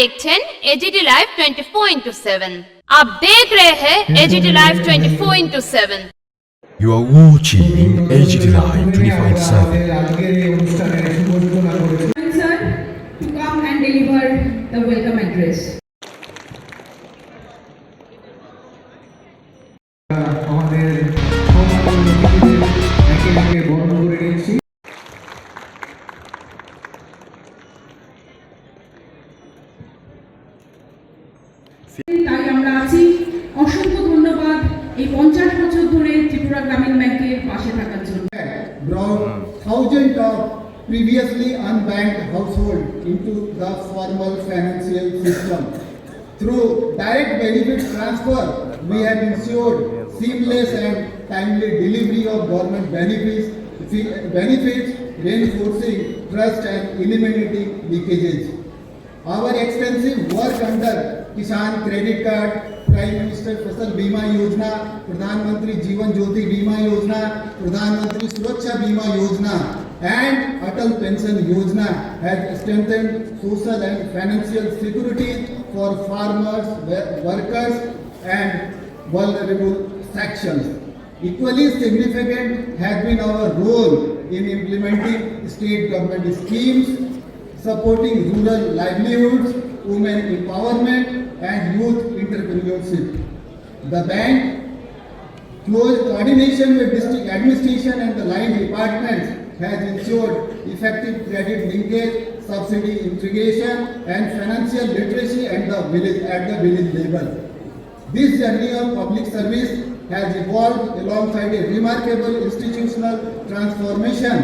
देखছেন AGT live 24/7। आप देख रहे हैं AGT live 24/7। You are watching AGT Live 24/7. Sir, to come and deliver the welcome address. আমাদের সম্মানীয় অতিথিদের একে একে বরণ করে নিচ্ছি। তাই আমরা আছি। অসংখ্য ধন্যবাদ এই 50 বছর ধরে ত্রিপুরা গ্রামীণ ব্যাংকের পাশে থাকার জন্য। Brought thousands of previously unbanked households into the formal financial system. Through direct benefit transfer, we have ensured seamless and timely delivery of government benefits, reinforcing trust and eliminating leakages. Our extensive work under Kisan Credit Card, Prime Minister Fasal Bima Yojana, Pradhan Mantri Jeevan Jyoti Bima Yojana, Pradhan Mantri Suraksha Bima Yojana, and Atal Pension Yojana has strengthened social and financial security for farmers, workers, and vulnerable sections. Equally significant has been our role in implementing state government schemes, supporting rural livelihoods, women empowerment, and youth entrepreneurship. The bank, close coordination with district administration and the line departments, has ensured effective credit linkage, subsidy integration, and financial literacy at the village level. This journey of public service has evolved alongside a remarkable institutional transformation.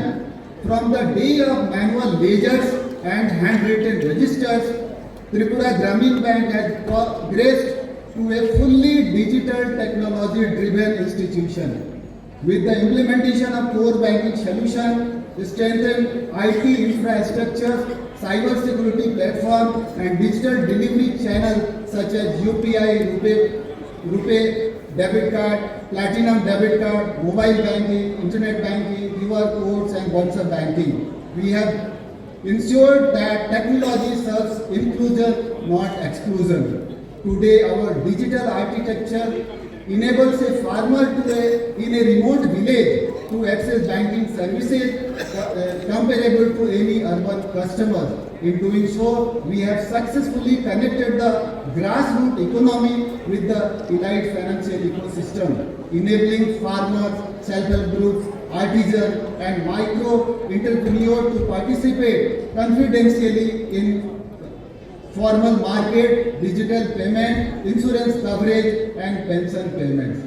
From the day of manual ledgers and handwritten registers, Tripura Grameen Bank has progressed to a fully digital technology-driven institution. With the implementation of core banking solution, strengthened IT infrastructure, cyber security platform, and digital delivery channels such as UPI, RuPay debit card, platinum debit card, mobile banking, internet banking, QR codes, and WhatsApp banking. We have ensured that technology serves inclusion, not exclusion. Today, our digital architecture enables a farmer in a remote village to access banking services comparable to any urban customer. In doing so, we have successfully connected the grassroots economy with the elite financial ecosystem, enabling farmers, self-help groups, artisans, and micro entrepreneurs to participate confidentially in formal market, digital payment, insurance coverage, and pension payments.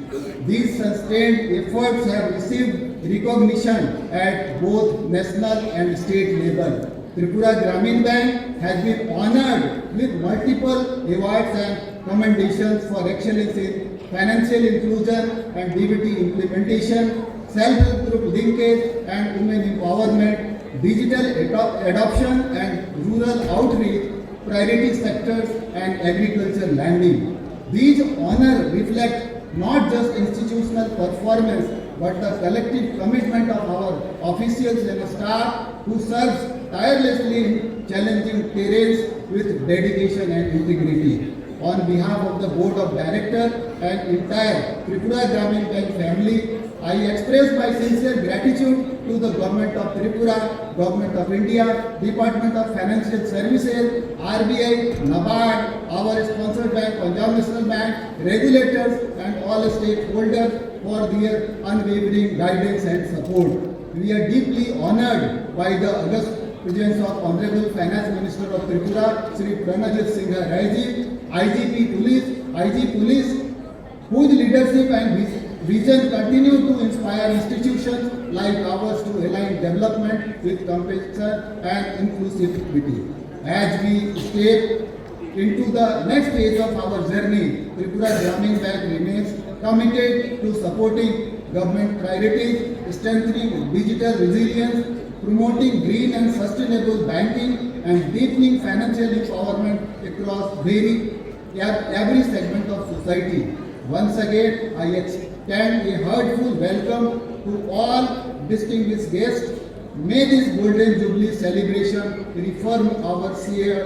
These sustained efforts have received recognition at both national and state level. Tripura Grameen Bank has been honored with multiple awards and commendations for excellence in financial inclusion and DBT implementation, self-help group linkage and women empowerment, digital adoption and rural outreach, priority sectors, and agriculture lending. These honors reflect not just institutional performance but the collective commitment of our officials and staff who serve tirelessly in challenging terrains with dedication and integrity. On behalf of the Board of Directors and entire Tripura Grameen Bank family, I express my sincere gratitude to the Government of Tripura, Government of India, Department of Financial Services, RBI, NABARD, our sponsored bank, Punjab National Bank, regulators, and all stakeholders for their unwavering guidance and support. We are deeply honored by the august presence of Honorable Finance Minister of Tripura, Shri Pranajit Singh Rai, IGP Police, whose leadership and vision continue to inspire institutions like ours to align development with compassion and inclusivity. As we step into the next phase of our journey, Tripura Grameen Bank remains committed to supporting government priorities, strengthening digital resilience, promoting green and sustainable banking, and deepening financial empowerment across every segment of society. Once again, I extend a heartfelt welcome to all distinguished guests. May this Golden Jubilee celebration reform our shared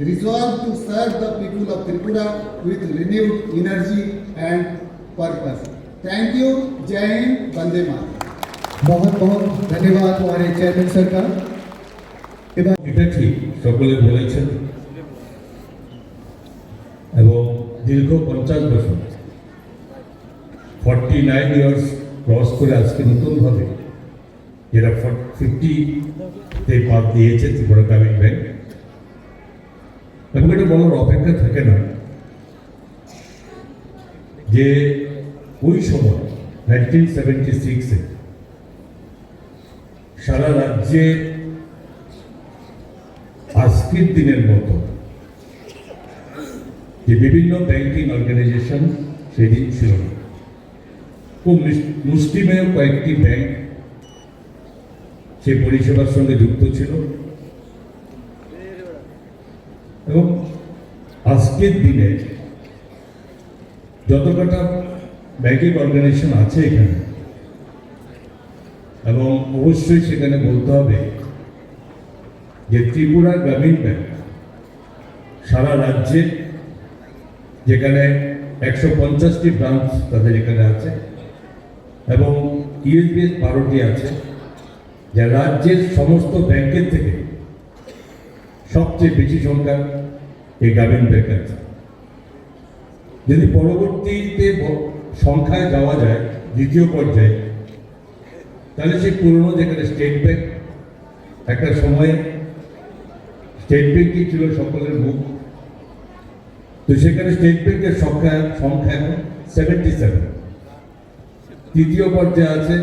resolved to serve the people of Tripura with renewed energy and purpose. Thank you. Jai Hind, Vande Mataram. बहुत बहुत धन्यवाद हमारे chairman sir का। এবার এটা ঠিক সকলে বলেছেন এবং দীর্ঘ 50 বছর 49 ইয়ার্স ক্রস করে আজকে নতুনভাবে এরা 50-তে পা দিয়েছে ত্রিপুরা গ্রামীণ ব্যাংক এবং এটা বলার অপেক্ষা থাকে না যে ওই সময় 1976-এ সারা রাজ্যে আজকের দিনের মতো যে বিভিন্ন ব্যাংকিং অর্গানাইজেশন সেদিন ছিল না। খুব মুষ্টিমেয় কয়েকটি ব্যাংক সেই পরিষেবার সঙ্গে যুক্ত ছিল এবং আজকের দিনে যত কটা ব্যাংকিং অর্গানাইজেশন আছে এখানে এবং অবশ্যই সেখানে বলতে হবে যে ত্রিপুরা গ্রামীণ ব্যাংক সারা রাজ্যে যেখানে 150টি ব্রাঞ্চ তাদের এখানে আছে এবং ইউএসবিএস 12টি আছে, যা রাজ্যের সমস্ত ব্যাংকের থেকে সবচেয়ে বেশি সংখ্যা এই গ্রামীণ ব্যাংক আছে। যদি পরবর্তীতে সংখ্যায় যাওয়া যায় দ্বিতীয় পর্যায়ে, তাহলে সেই পুরনো যেখানে স্টেট ব্যাংক, একটা সময়ে স্টেট ব্যাংকই ছিল সকলের মুখ, তো সেখানে স্টেট ব্যাংকের সংখ্যা এখন 77। তৃতীয় পর্যায়ে আছে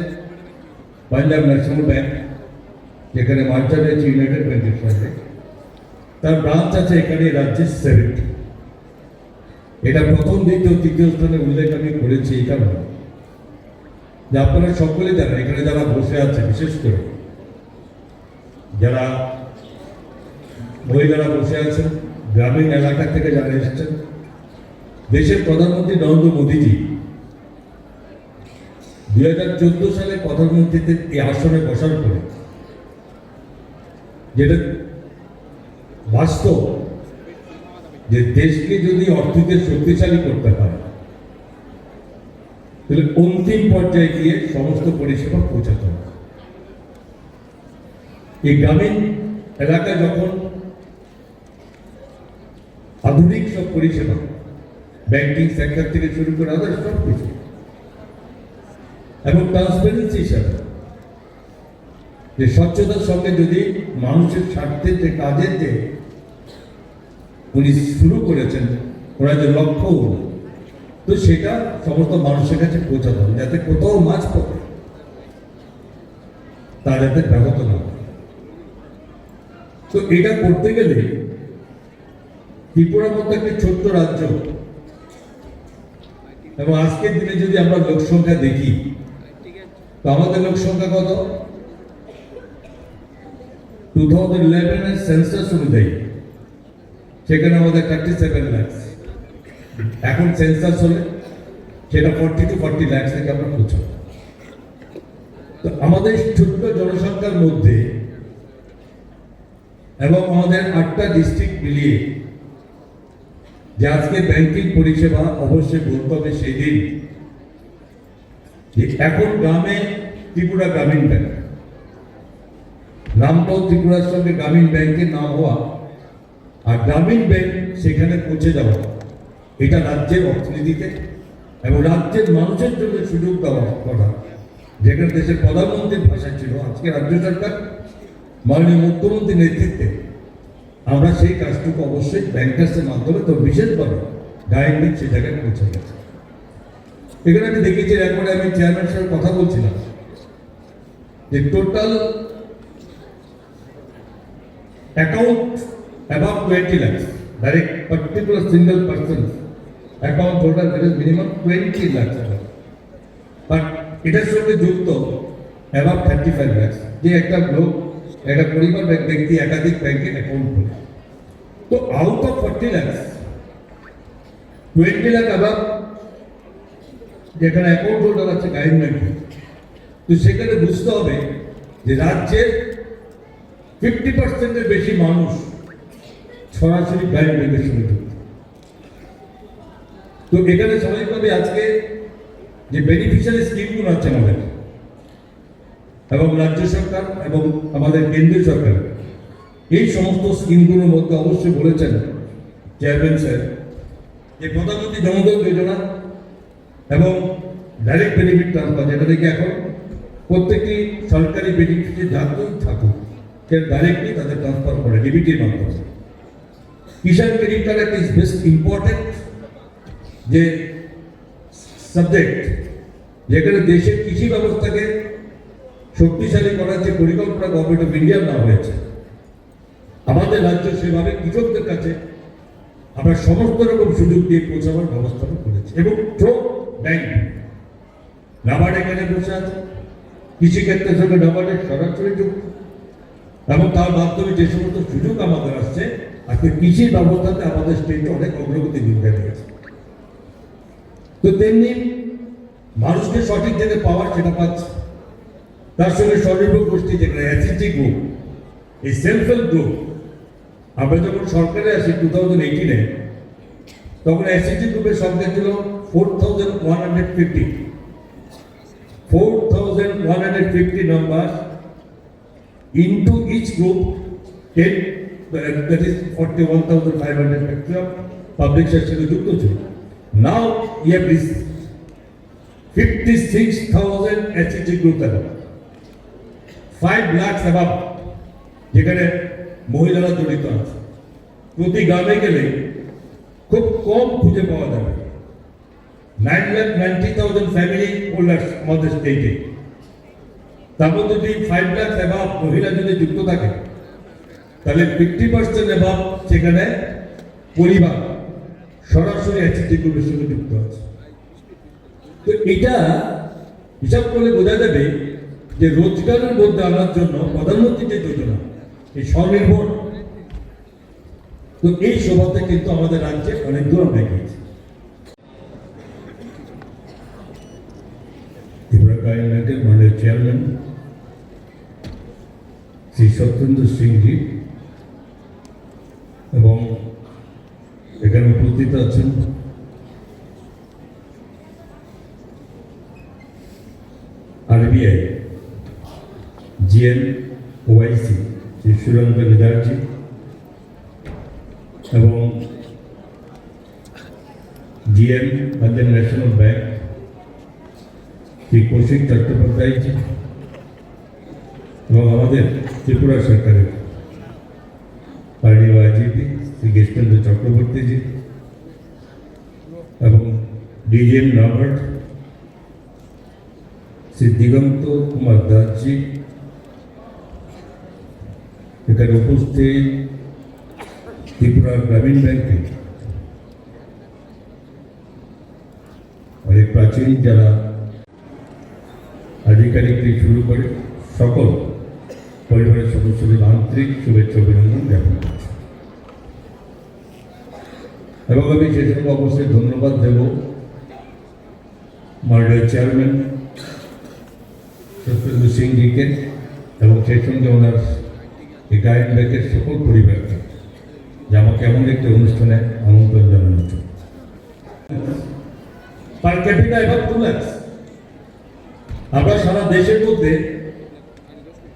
পাঞ্জাব ন্যাশনাল ব্যাংক, যেখানে মার্জার হয়েছে ইউনাইটেড ব্যাংকের সঙ্গে, তার ব্রাঞ্চ আছে এখানে রাজ্যের 70। এটা প্রথম, দ্বিতীয়, তৃতীয় স্থানে উল্লেখ আমি করেছি এই কারণে যে আপনারা সকলে জানেন এখানে যারা বসে আছে, বিশেষ করে যারা মহিলারা বসে আছেন, গ্রামীণ এলাকা থেকে যারা এসেছেন, দেশের প্রধানমন্ত্রী নরেন্দ্র মোদীজি 2014 সালে প্রধানমন্ত্রীতে এই আসনে বসার পরে যেটা বাস্তব যে দেশকে যদি অর্থনীতি শক্তিশালী করতে হয় তাহলে অন্তিম পর্যায়ে গিয়ে সমস্ত পরিষেবা পৌঁছাতে হবে। এই গ্রামীণ এলাকায় যখন আধুনিক সব পরিষেবা, ব্যাংকিং সেক্টর থেকে শুরু করে আদার সব কিছু এবং ট্রান্সপারেন্সি হিসাবে যে স্বচ্ছতার সঙ্গে যদি মানুষের স্বার্থে যে কাজের যে উনি শুরু করেছেন, ওরা যে লক্ষ্য, তো সেটা সমস্ত মানুষের কাছে পৌঁছাতে হবে, যাতে কোথাও মাঝ পথে তা যাতে ব্যাহত না হয়। তো এটা করতে গেলে ত্রিপুরার মতো একটি ছোট্ট রাজ্য এবং আজকের দিনে যদি আমরা লোক সংখ্যা দেখি, তো আমাদের লোক সংখ্যা কত? 2011 এর সেন্সাস অনুযায়ী সেখানে আমাদের 37 লাখ, এখন সেন্সাস হলে সেটা 40 to 40 লাখ থেকে আমরা পৌঁছাবো। তো আমাদের ছোট্ট জনসংখ্যার মধ্যে এবং আমাদের 8টা ডিস্ট্রিক্ট মিলিয়ে যে আজকে ব্যাংকিং পরিষেবা, অবশ্যই বলতে হবে সেই দিন যে এখন গ্রামে ত্রিপুরা গ্রামীণ ব্যাংক, নামটাও ত্রিপুরার সঙ্গে গ্রামীণ ব্যাংকের নাম হওয়া আর গ্রামীণ ব্যাংক সেখানে পৌঁছে যাওয়া, এটা রাজ্যের অর্থনীতিতে এবং রাজ্যের মানুষের জন্য সুযোগ দেওয়া করা, যেখানে দেশের প্রধানমন্ত্রীর ভাষা ছিল, আজকে রাজ্য সরকার মাননীয় মুখ্যমন্ত্রীর নেতৃত্বে আমরা সেই কাজটুকু অবশ্যই ব্যাংকার্সের মাধ্যমে, তো বিশেষভাবে গাইডলাইন সেই জায়গায় পৌঁছে গেছে। এখানে আমি দেখেছি, একবারে আমি চেয়ারম্যানের সঙ্গে কথা বলছিলাম যে total account about 20 lakhs, direct particular single person account holder there is minimum 20 lakhs, but এটার সঙ্গে যুক্ত অ্যাবাউট 35 lakhs, যে একটা লোক, একটা পরিবার ব্যক্তি একাধিক ব্যাংকে অ্যাকাউন্ট খোলে। তো out of 40 lakhs 20 lakh about যেখানে অ্যাকাউন্ট হোল্ডার আছে গ্রামীণ ব্যাংকে, তো সেখানে বুঝতে হবে যে রাজ্যের 50% বেশি মানুষ সরাসরি গ্রামীণ ব্যাংকের সঙ্গে যুক্ত। তো এখানে স্বাভাবিকভাবে আজকে যে বেনিফিশিয়ারি স্কিমগুলো আছে আমাদের এবং রাজ্য সরকার এবং আমাদের কেন্দ্রীয় সরকার, এই সমস্ত স্কিমগুলোর মধ্যে অবশ্যই বলেছেন চেয়ারম্যান স্যার যে প্রধানমন্ত্রী জনধন যোজনা এবং ডাইরেক্ট বেনিফিট ট্রান্সফার, যেটা থেকে এখন প্রত্যেকটি সরকারি বেনিফিটে যাতেই থাকুক সে ডাইরেক্টলি তাদের ট্রান্সফার করে ডিবিটির মাধ্যমে। কিষাণ ক্রেডিট কার্ড একটা ইজ বেস্ট ইম্পর্টেন্ট যে সাবজেক্ট, যেখানে দেশের কৃষি ব্যবস্থাকে শক্তিশালী করার যে পরিকল্পনা গভর্নমেন্ট অফ ইন্ডিয়া নেওয়া হয়েছে, আমাদের রাজ্য সেভাবে কৃষকদের কাছে আমরা সমস্ত রকম সুযোগ দিয়ে পৌঁছাবার ব্যবস্থা করেছি। এবং ব্যাংক নাবার্ড এখানে বসে আছে, কৃষিক্ষেত্রের সঙ্গে নাবার্ডের সরাসরি যুক্ত, এবং তার মাধ্যমে যে সমস্ত সুযোগ আমাদের আসছে, আজকে কৃষি ব্যবস্থাতে আমাদের স্টেটে অনেক অগ্রগতি নিয়ে গেছে। তো তেমনি মানুষকে সঠিক জায়গায় পাওয়ার সেটা পাচ্ছে, তার সঙ্গে স্বনির্ভর গোষ্ঠী যেখানে অ্যাসিটি গ্রুপ, এই সেলফ হেল্প গ্রুপ, আমরা যখন সরকারে আসি 2018-এ, তখন অ্যাসিটি গ্রুপের সংখ্যা ছিল 4,150 number into each group 10, that is 41,550 of public sector যুক্ত ছিল। Now we have reached 56,000 HCG group above, 5 lakhs above, যেখানে মহিলারা জড়িত আছে। প্রতি গ্রামে গেলে খুব কম খুঁজে পাওয়া যাবে। 9,90,000 ফ্যামিলি হোল্ডার্স আমাদের স্টেটে, তার মধ্যে যদি 5 লাখ অ্যাবাভ মহিলা যদি যুক্ত থাকে, তাহলে 50% অ্যাবাভ সেখানে পরিবার সরাসরি HCG গ্রুপের সঙ্গে যুক্ত আছে। তো এটা হিসাব করলে বোঝা যাবে যে রোজগারের মধ্যে আনার জন্য প্রধানমন্ত্রী যে যোজনা, এই স্বনির্ভর, তো এই সভাতে কিন্তু আমাদের রাজ্যে অনেক দূর আমরা গিয়েছি। ত্রিপুরা গ্রামীণ ব্যাংকের মাননীয় চেয়ারম্যান শ্রী সত্যেন্দ্র সিংজি এবং এখানে উপস্থিত আছেন RBI GM OIC Shri Surendra নিদারজি এবং GM Punjab National Bank Shri Kaushik চট্টোপাধ্যায়জি এবং আমাদের ত্রিপুরা সরকারের পার্টিবাজিপি শ্রী কৃষ্ণেন্দ্র চক্রবর্তীজি এবং DGM নাবার্ড শ্রী দিগন্ত কুমার দাসজি, এখানে উপস্থিত ত্রিপুরা গ্রামীণ ব্যাংকে অনেক প্রাচীন যারা আধিকারিক থেকে শুরু করে সকল পরিবারের সদস্যদের আন্তরিক শুভেচ্ছা অভিনন্দন জ্ঞাপন করছি। এবং আমি সেই সঙ্গে অবশ্যই ধন্যবাদ দেব মাননীয় চেয়ারম্যান সত্যেন্দ্র সিংজিকে এবং সেই সঙ্গে ওনার এই গ্রামীণ ব্যাংকের সকল পরিবারকে যে আমাকে এমন একটি অনুষ্ঠানে আমন্ত্রণ জানানোর জন্য। পার ক্যাপিটা এবার 2 লাখ, আমরা সারা দেশের মধ্যে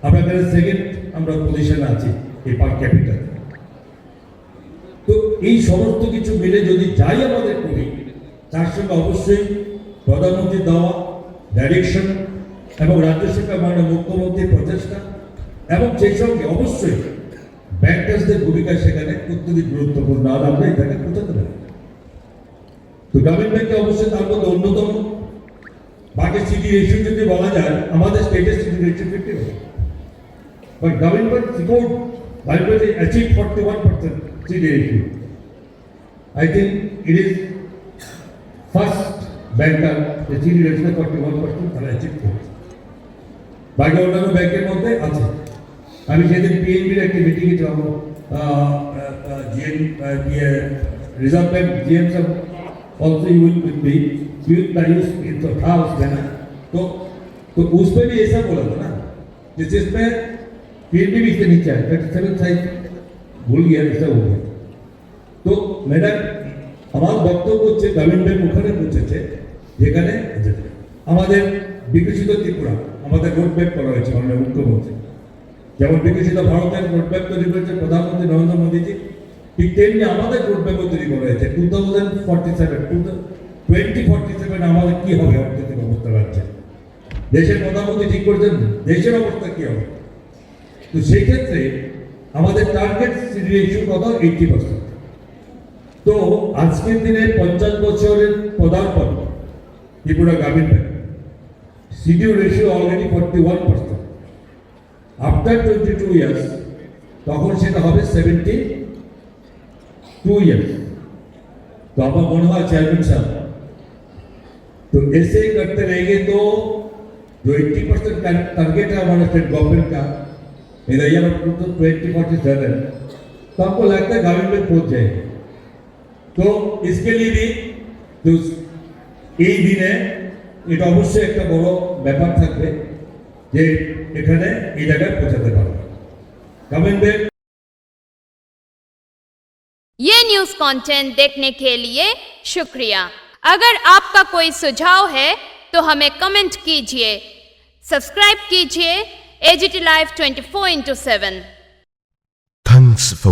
আমরা সেকেন্ড আমরা পজিশনে আছি এই পার ক্যাপিটাল। তো এই সমস্ত কিছু মিলে যদি যাই আমাদের করি, তার সঙ্গে অবশ্যই প্রধানমন্ত্রী দেওয়া ডাইরেকশন এবং রাজ্য সরকার মাননীয় মুখ্যমন্ত্রীর প্রচেষ্টা এবং সেই সঙ্গে অবশ্যই ব্যাংকার্সদের ভূমিকা সেখানে অত্যধিক গুরুত্বপূর্ণ, আর আমরা এটাকে পৌঁছাতে পারি। তো গ্রামীণ ব্যাংকে অবশ্যই তার মধ্যে অন্যতম, বাকি সিটি রেশিও যদি বলা যায়, আমাদের স্টেটের CD ratio 50%, but Gramin bank report vibrantly achieve 41% CD ratio. I think it is first banker the CD ratio 41% তারা অ্যাচিভ করেছে, বাকি অন্যান্য ব্যাংকের মধ্যে আছে। আমি সেদিন PNB-র একটি মিটিংয়ে ছিলাম, reserve bank GM sir also you will with me, तो था उस दिन, तो उस पर भी ऐसा बोला था ना जिसमें PNB भी इससे नीचे है, 37 साइज भूल गया, ऐसा हो गया। তো ম্যাডাম আমার বক্তব্য হচ্ছে গ্রামীণ ব্যাংক ওখানে পৌঁছেছে যেখানে আমাদের বিকশিত ত্রিপুরা আমাদের রোডম্যাপ করা হয়েছে মাননীয় মুখ্যমন্ত্রী, যেমন বিকশিত ভারতের রোডম্যাপ তৈরি করেছে প্রধানমন্ত্রী নরেন্দ্র মোদীজি, ঠিক তেমনি আমাদের রোডম্যাপও তৈরি করা হয়েছে 2047 আমাদের কি হবে অর্থনৈতিক অবস্থা রাজ্যে, দেশের প্রধানমন্ত্রী ঠিক করেছেন দেশের অবস্থা কি হবে। তো সেই ক্ষেত্রে আমাদের টার্গেট রেশিও কত 80%। তো আজকের দিনে 50 বছরের পদার্পণ ত্রিপুরা গ্রামীণ bank সিডিও ratio already 41%। After 22 years তখন সেটা হবে 72 ইয়ার্স। तो আমার মনে হয় চেয়ারম্যান সাহেব तो ऐसे करते रहेंगे तो जो 80% का टारगेट है हमारे स्टेट गवर्नमेंट का इन द ईयर ऑफ 2047 तो हमको लगता है ग्रामीण में पहुंच जाएंगे। तो इसके लिए भी जो এই দিনে এটা অবশ্যই একটা বড় ব্যাপার থাকবে যে এখানে এই জায়গায় পৌঁছাতে পারবে গ্রামীণ ব্যাংক। ये न्यूज कंटेंट देखने के लिए शुक्रिया। अगर आपका कोई सुझाव है तो हमें कमेंट कीजिए, सब्सक्राइब कीजिए AGT Live 24/7। Thanks for